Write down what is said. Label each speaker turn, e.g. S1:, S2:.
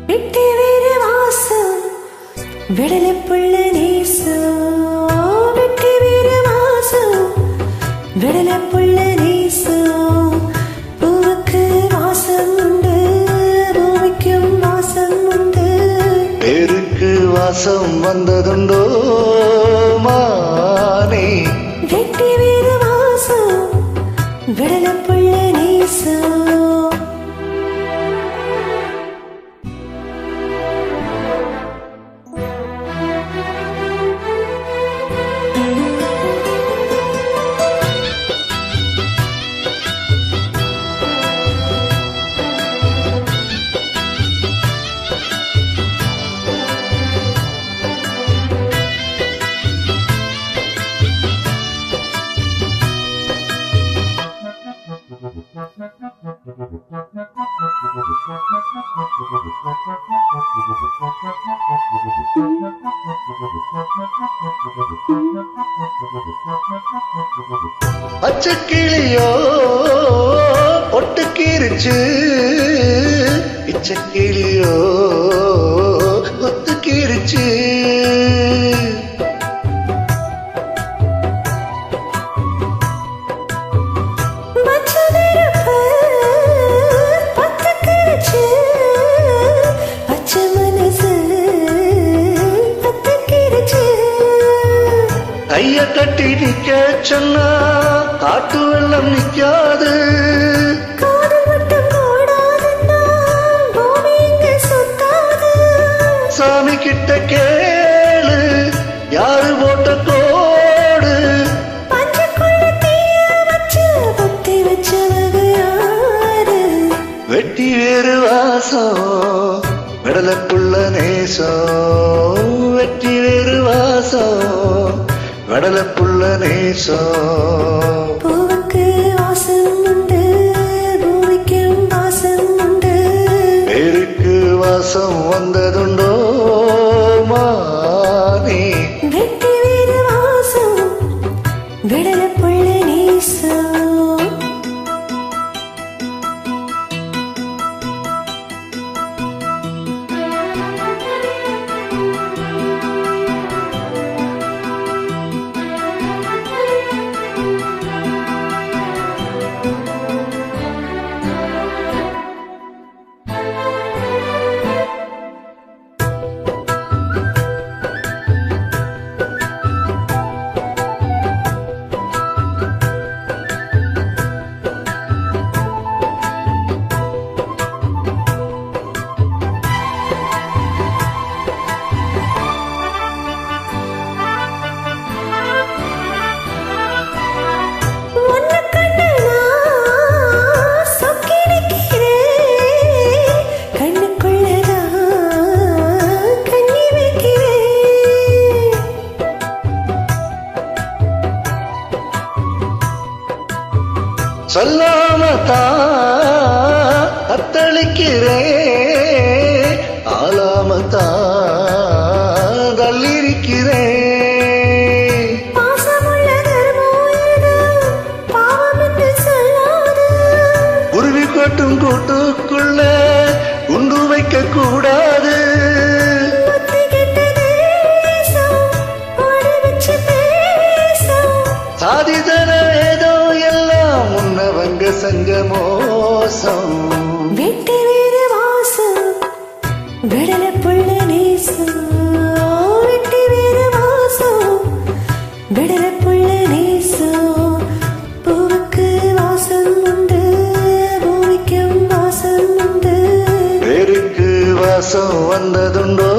S1: விட்டு வேறு வாசம் விடல புள்ள நேசம் விட்டு வேறு வாசம் விடல புள்ள நேசம் பூவுக்கு வாசம் உண்டு பூமிக்கும் வாசம் உண்டு
S2: பேருக்கு வாசம் வந்ததுண்டோ மானே
S1: விட்டு வேறு வாசம் விடல புள்ள நேசம்
S2: பச்சைக்கிளியோ ஒட்டுக்கீரிச்சு இச்சக்கிளியோ ஒத்துக்கீரிச்சு கைய கட்டி நிக்க சொன்னா காட்டு வெள்ளம் நிக்காது சாமி கிட்ட கேளு யாரு போட்ட கோடு வெட்டி வேறு வாசம் விடலப்புள்ள நேசம் வெட்டி வேறு வாசம் கடலப்புள்ள நேசம்
S1: பூவுக்கு வாசம் உண்டு பூமிக்கும் வாசம் உண்டு
S2: பேருக்கு வாசம் வந்ததுண்டோ மானே
S1: வெட்டி வேறு வாசம் விடல புள்ள நேசம்
S2: சொல்லாமத்தான் அத்தளிக்கிறேன் ஆளாமத்தான் தள்ளிருக்கிறேன் உருவி கொட்டும் கூட்டுக்குள்ள உண்டு வைக்க கூடாது சாதிதன ஏதோ எல்லாம் முன்னவங்க சங்க மோசம்
S1: வெட்டி வேறு வாசம் விடல புள்ள நேசம் வெட்டி வேறு வாசம் விடல புள்ள நேசம் பூவுக்கு வாசம் உண்டு பூமிக்கும் வாசம் உண்டு
S2: பேருக்கு வாசம் வந்ததுண்டோ